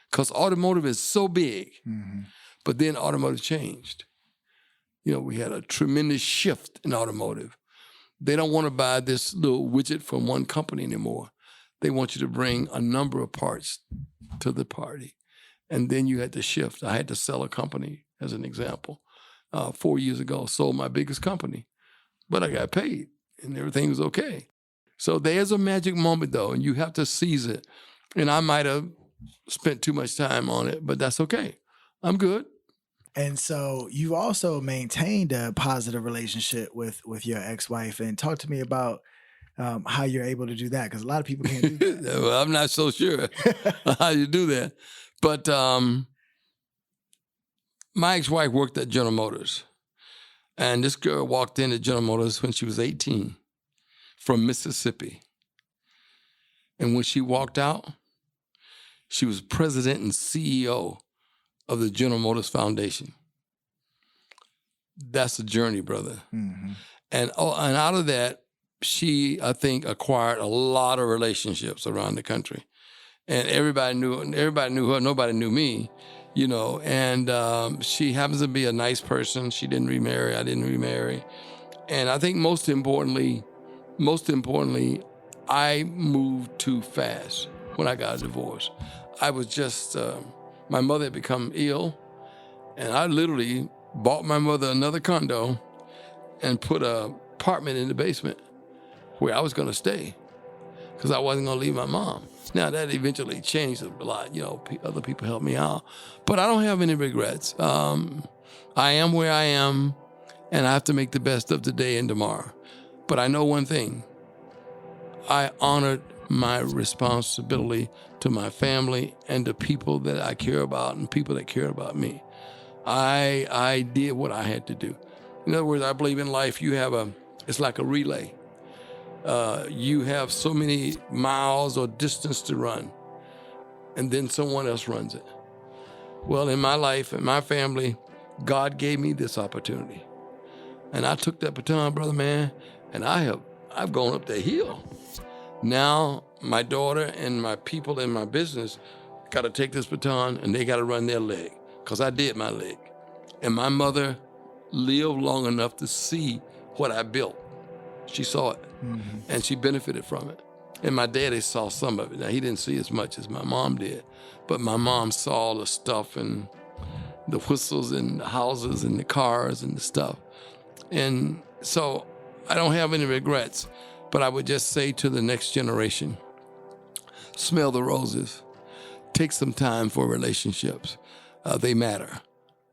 because automotive is so big. Mm-hmm. But then automotive changed. We had a tremendous shift in automotive. They don't want to buy this little widget from one company anymore. They want you to bring a number of parts to the party. And then you had to shift. I had to sell a company, as an example. 4 years ago, sold my biggest company. But I got paid, and everything was okay. So there's a magic moment, though, and you have to seize it. And I might have spent too much time on it, but that's okay. I'm good. And so you also maintained a positive relationship with your ex-wife. And talk to me about how you're able to do that, because a lot of people can't do that. Well, I'm not so sure how you do that. But my ex-wife worked at General Motors. And this girl walked into General Motors when she was 18 from Mississippi. And when she walked out, she was president and CEO of the General Motors Foundation. That's a journey, brother. Mm-hmm. And out of that, she, I think, acquired a lot of relationships around the country. And everybody knew her, nobody knew me, and she happens to be a nice person. She didn't remarry, I didn't remarry. And I think most importantly, I moved too fast when I got a divorce. I was just, my mother had become ill, and I literally bought my mother another condo and put an apartment in the basement where I was going to stay, because I wasn't going to leave my mom. Now, that eventually changed a lot. Other people helped me out. But I don't have any regrets. I am where I am, and I have to make the best of today and tomorrow. But I know one thing. I honored my responsibility to my family and to people that I care about and people that care about me. I did what I had to do. In other words, I believe in life it's like a relay. You have so many miles or distance to run, and then someone else runs it. Well, in my life and my family, God gave me this opportunity. And I took that baton, brother man, and I've gone up the hill. Now, my daughter and my people in my business got to take this baton, and they got to run their leg, because I did my leg. And my mother lived long enough to see what I built. She saw it, mm-hmm. and she benefited from it. And my daddy saw some of it. Now, he didn't see as much as my mom did, but my mom saw the stuff and the whistles and the houses and the cars and the stuff. And so I don't have any regrets, but I would just say to the next generation, smell the roses. take some time for relationships. They matter.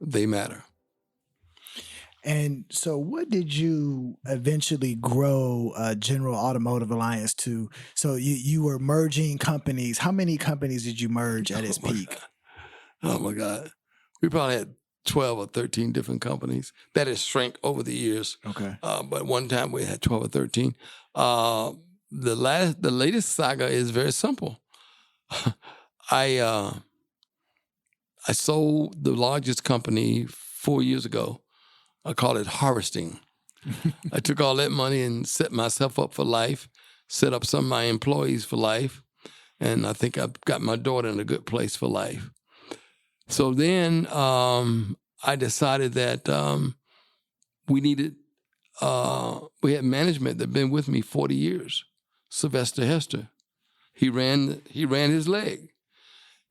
They matter. And so what did you eventually grow General Automotive Alliance to? So you were merging companies. How many companies did you merge at its peak? Oh, my God. We probably had 12 or 13 different companies. That has shrank over the years. Okay. But one time we had 12 or 13. The latest saga is very simple. I sold the largest company 4 years ago. I call it harvesting. I took all that money and set myself up for life, set up some of my employees for life, and I think I've got my daughter in a good place for life. So then I decided that we had management that had been with me 40 years. Sylvester Hester, he ran his leg.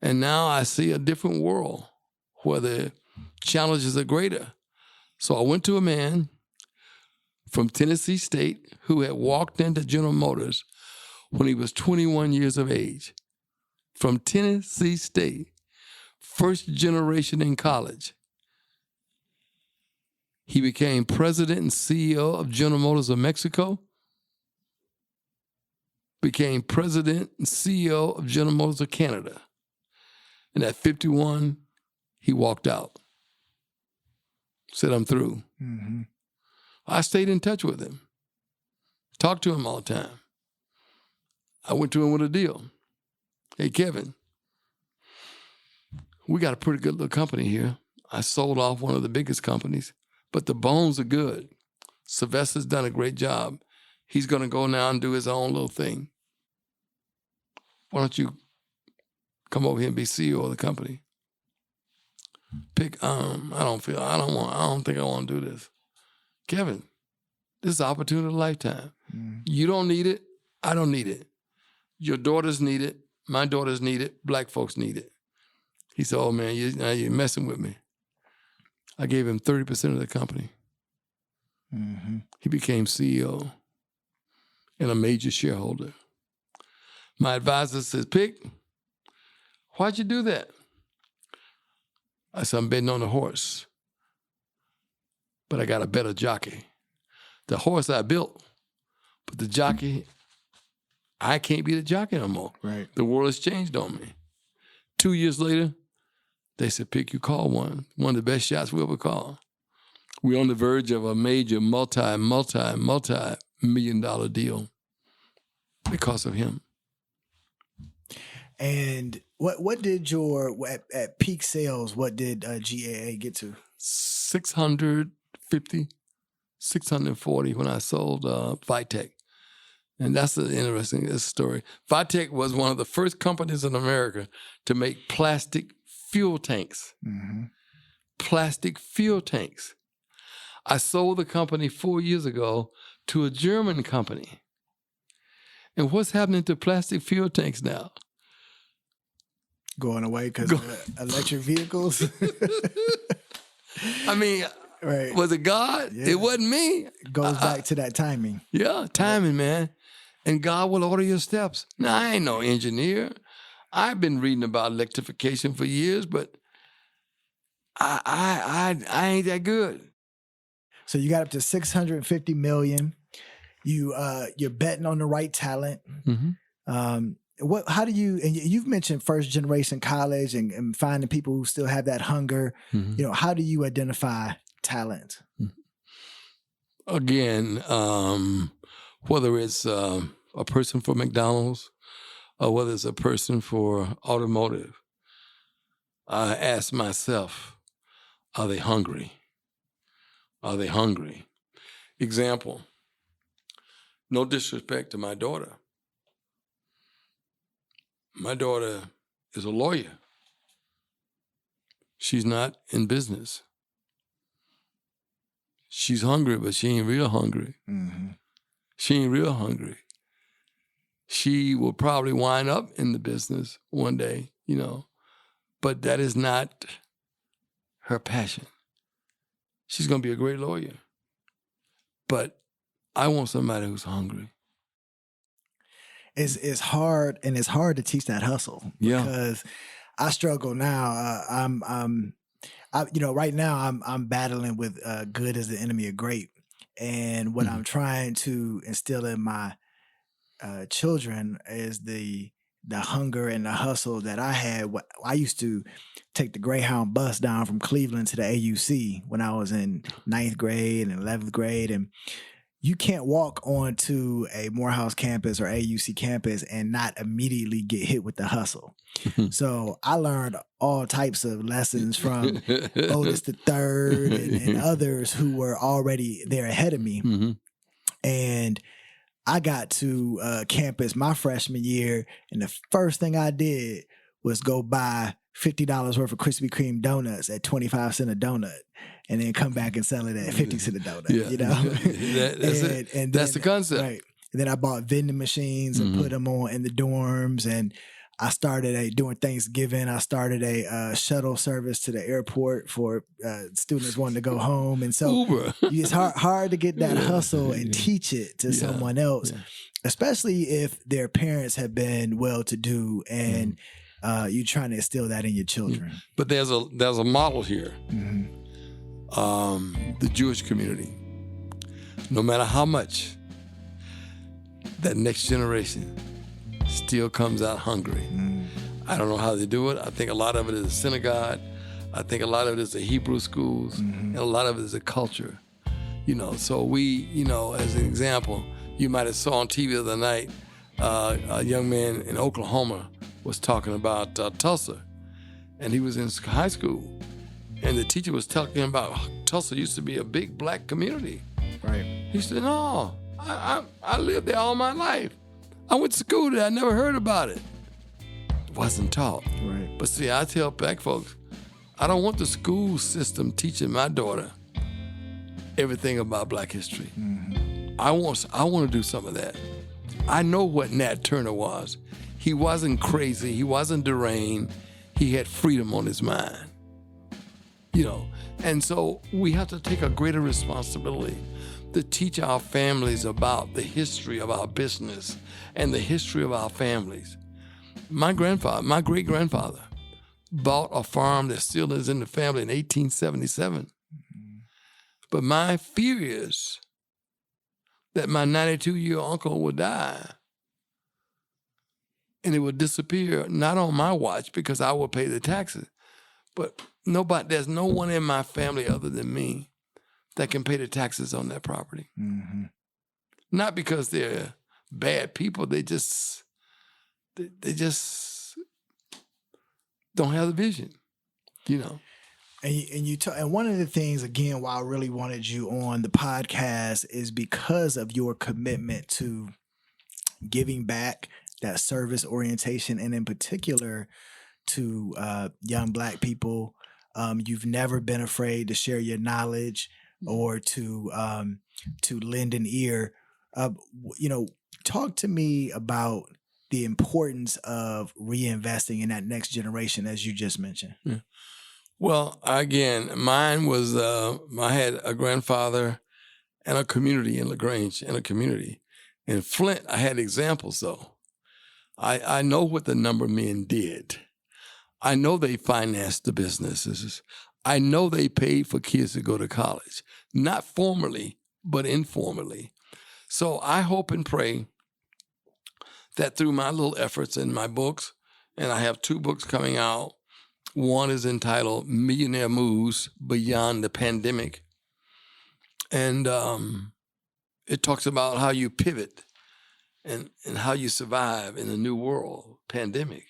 And now I see a different world where the challenges are greater. So I went to a man from Tennessee State who had walked into General Motors when he was 21 years of age. From Tennessee State, first generation in college. He became president and CEO of General Motors of Mexico, became president and CEO of General Motors of Canada. And at 51, he walked out. Said, I'm through. Mm-hmm. I stayed in touch with him. Talked to him all the time. I went to him with a deal. Hey, Kevin, we got a pretty good little company here. I sold off one of the biggest companies, but the bones are good. Sylvester's done a great job. He's going to go now and do his own little thing. Why don't you come over here and be CEO of the company? I don't think I want to do this. Kevin, this is an opportunity of a lifetime. Mm. You don't need it. I don't need it. Your daughters need it. My daughters need it. Black folks need it. He said, oh, man, you're messing with me. I gave him 30% of the company. Mm-hmm. He became CEO and a major shareholder. My advisor says, Pick, why'd you do that? I said, I'm betting on the horse, but I got a better jockey. The horse I built, but the jockey, I can't be the jockey no more. Right. The world has changed on me. 2 years later, they said, Pick, you called one of the best shots we ever called. We're on the verge of a major multi-million-dollar deal because of him. And what did at peak sales, what did GAA get to? 650, 640 when I sold Vitec. And that's an interesting story. Vitec was one of the first companies in America to make plastic fuel tanks. Mm-hmm. Plastic fuel tanks. I sold the company 4 years ago to a German company. And what's happening to plastic fuel tanks now? Going away because of electric vehicles? I mean, right. Was it God? Yeah. It wasn't me. It goes back to that timing. Yeah, timing, man. And God will order your steps. Now, I ain't no engineer. I've been reading about electrification for years, but I ain't that good. So you got up to 650 million. You're betting on the right talent. Mm-hmm. How do you, and you've mentioned first generation college and finding people who still have that hunger. Mm-hmm. How do you identify talent? Again, whether it's a person for McDonald's or whether it's a person for automotive, I ask myself, are they hungry? Are they hungry? Example, no disrespect to my daughter. My daughter is a lawyer. She's not in business. She's hungry, but she ain't real hungry. Mm-hmm. She ain't real hungry. She will probably wind up in the business one day, but that is not her passion. She's going to be a great lawyer. But I want somebody who's hungry. It's hard, and it's hard to teach that hustle. Yeah. Because I struggle now. Right now I'm battling with good is the enemy of great, and what I'm trying to instill in my children is the hunger and the hustle that I had. I used to take the Greyhound bus down from Cleveland to the AUC when I was in 9th grade and 11th grade, and you can't walk onto a Morehouse campus or AUC campus and not immediately get hit with the hustle. So I learned all types of lessons from Otis the Third and others who were already there ahead of me. Mm-hmm. And I got to campus my freshman year, and the first thing I did was go buy $50 worth of Krispy Kreme donuts at 25 cents a donut, and then come back and sell it at 50 cents a donut. Yeah. You know, that's it. And that's then, the concept. Right. And then I bought vending machines and put them on in the dorms, and I started during Thanksgiving. I started a shuttle service to the airport for students wanting to go home, and so Uber. it's hard to get that hustle and teach it to someone else, especially if their parents have been well-to-do and you're trying to instill that in your children. But there's a model here. The Jewish community. No matter how much, that next generation still comes out hungry. I don't know how they do it. I think a lot of it is a synagogue. I think a lot of it is the Hebrew schools, and a lot of it is the culture. So we, as an example, you might have saw on TV the other night, a young man in Oklahoma was talking about Tulsa, and he was in high school, and the teacher was talking about Tulsa used to be a big black community. Right. He said, no, I lived there all my life. I went to school there. I never heard about it. Wasn't taught. Right. But see, I tell black folks, I don't want the school system teaching my daughter everything about black history. I want to do some of that. I know what Nat Turner was. He wasn't crazy. He wasn't deranged. He had freedom on his mind. And so we have to take a greater responsibility to teach our families about the history of our business and the history of our families. My great-grandfather, bought a farm that still is in the family in 1877. But my fear is that my 92-year-old uncle will die and it will disappear, not on my watch because I will pay the taxes, but there's no one in my family other than me that can pay the taxes on that property. Not because they're bad people, they just don't have the vision, And one of the things, again, why I really wanted you on the podcast is because of your commitment to giving back, that service orientation, and in particular to young Black people. You've never been afraid to share your knowledge or to lend an ear. Talk to me about the importance of reinvesting in that next generation, as you just mentioned. Yeah. Well, again, mine was, I had a grandfather and a community in LaGrange and a community. In Flint, I had examples, though. I know what the number of men did. I know they financed the businesses. I know they paid for kids to go to college, not formally, but informally. So I hope and pray that through my little efforts in my books, and I have 2 books coming out. One is entitled Millionaire Moves Beyond the Pandemic. And it talks about how you pivot and how you survive in a new world pandemic.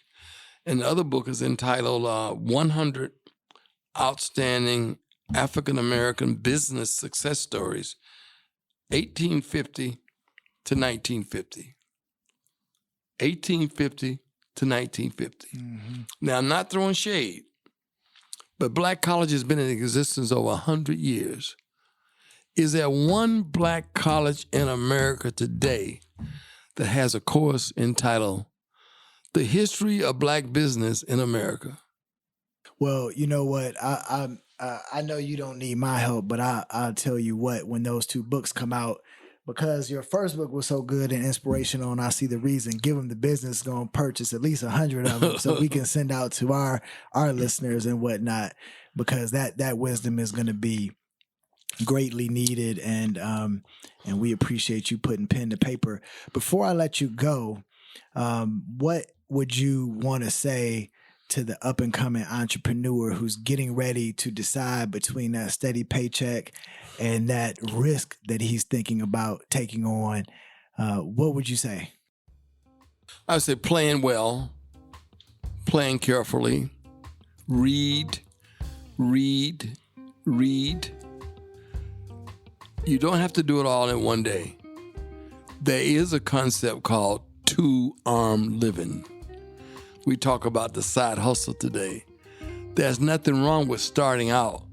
And the other book is entitled 100 Outstanding African-American Business Success Stories, 1850 to 1950. 1850 to 1950. Now, I'm not throwing shade, but Black college has been in existence over 100 years. Is there one Black college in America today that has a course entitled The History of Black Business in America? Well, you know what? I know you don't need my help, but I'll tell you what, when those 2 books come out, because your first book was so good and inspirational, and I see the reason. Give Them the Business going to purchase at least 100 of them so we can send out to our listeners and whatnot, because that wisdom is going to be greatly needed, and we appreciate you putting pen to paper. Before I let you go, what would you want to say to the up and coming entrepreneur who's getting ready to decide between that steady paycheck and that risk that he's thinking about taking on? What would you say? I would say plan well, plan carefully, read. You don't have to do it all in one day. There is a concept called two-arm living. We talk about the side hustle today. There's nothing wrong with starting out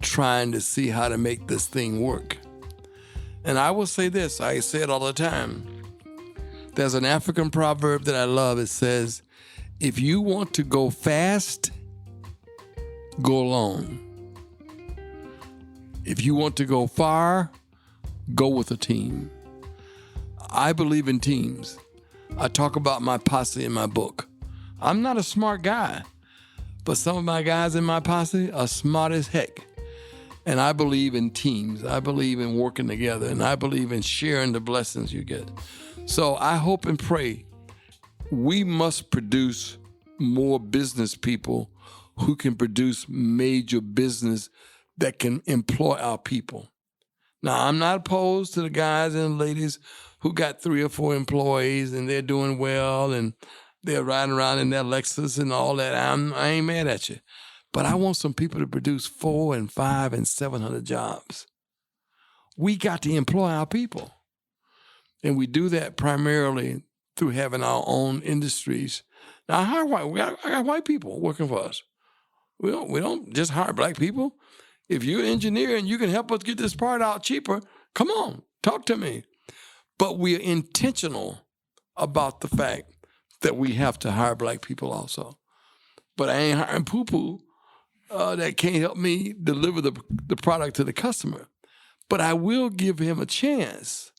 trying to see how to make this thing work. And I will say this, I say it all the time. There's an African proverb that I love. It says, if you want to go fast, go alone. If you want to go far, go with a team. I believe in teams. I talk about my posse in my book. I'm not a smart guy, but some of my guys in my posse are smart as heck. And I believe in teams. I believe in working together, and I believe in sharing the blessings you get. So I hope and pray we must produce more business people who can produce major business that can employ our people. Now, I'm not opposed to the guys and ladies who got 3 or 4 employees and they're doing well and they're riding around in their Lexus and all that. I ain't mad at you. But I want some people to produce 4 and 5 and 700 jobs. We got to employ our people. And we do that primarily through having our own industries. Now, I hire white. I got white people working for us. We don't just hire black people. If you're an engineer and you can help us get this part out cheaper, come on, talk to me. But we are intentional about the fact that we have to hire black people also. But I ain't hiring poo-poo that can't help me deliver the product to the customer. But I will give him a chance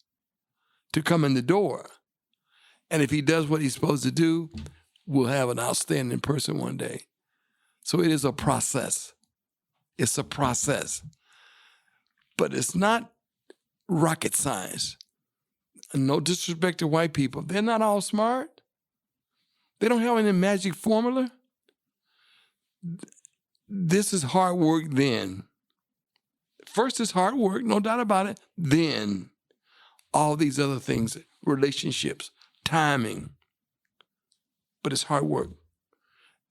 to come in the door. And if he does what he's supposed to do, we'll have an outstanding person one day. So it is a process. It's a process. But it's not rocket science. No disrespect to white people. They're not all smart. They don't have any magic formula. This is hard work then. First is hard work, no doubt about it. Then all these other things, relationships, timing. But it's hard work.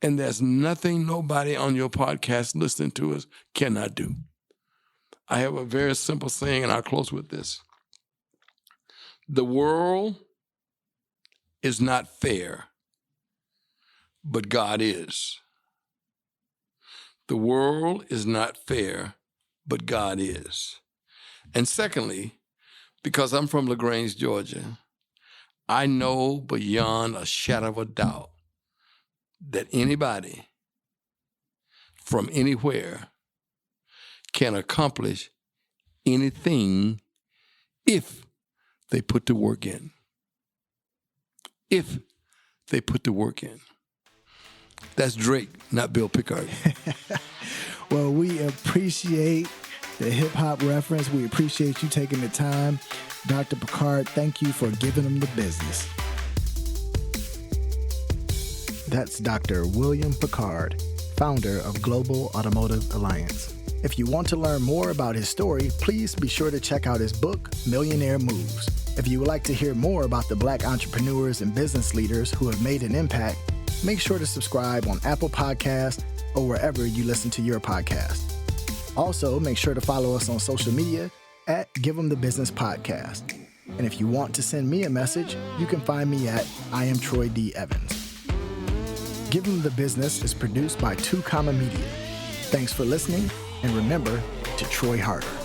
And there's nothing nobody on your podcast listening to us cannot do. I have a very simple saying, and I'll close with this. The world is not fair, but God is. The world is not fair, but God is. And secondly, because I'm from LaGrange, Georgia, I know beyond a shadow of a doubt that anybody from anywhere can accomplish anything if they put the work in. If they put the work in. That's Drake, not Bill Pickard. Well, we appreciate the hip-hop reference. We appreciate you taking the time. Dr. Pickard, thank you for giving them the business. That's Dr. William Pickard, founder of Global Automotive Alliance. If you want to learn more about his story, please be sure to check out his book, Millionaire Moves. If you would like to hear more about the Black entrepreneurs and business leaders who have made an impact, make sure to subscribe on Apple Podcasts or wherever you listen to your podcast. Also, make sure to follow us on social media at Give 'Em the Business Podcast. And if you want to send me a message, you can find me at I am Troy D. Evans. Give 'Em the Business is produced by 2 Comma Media. Thanks for listening, and remember to Troy harder.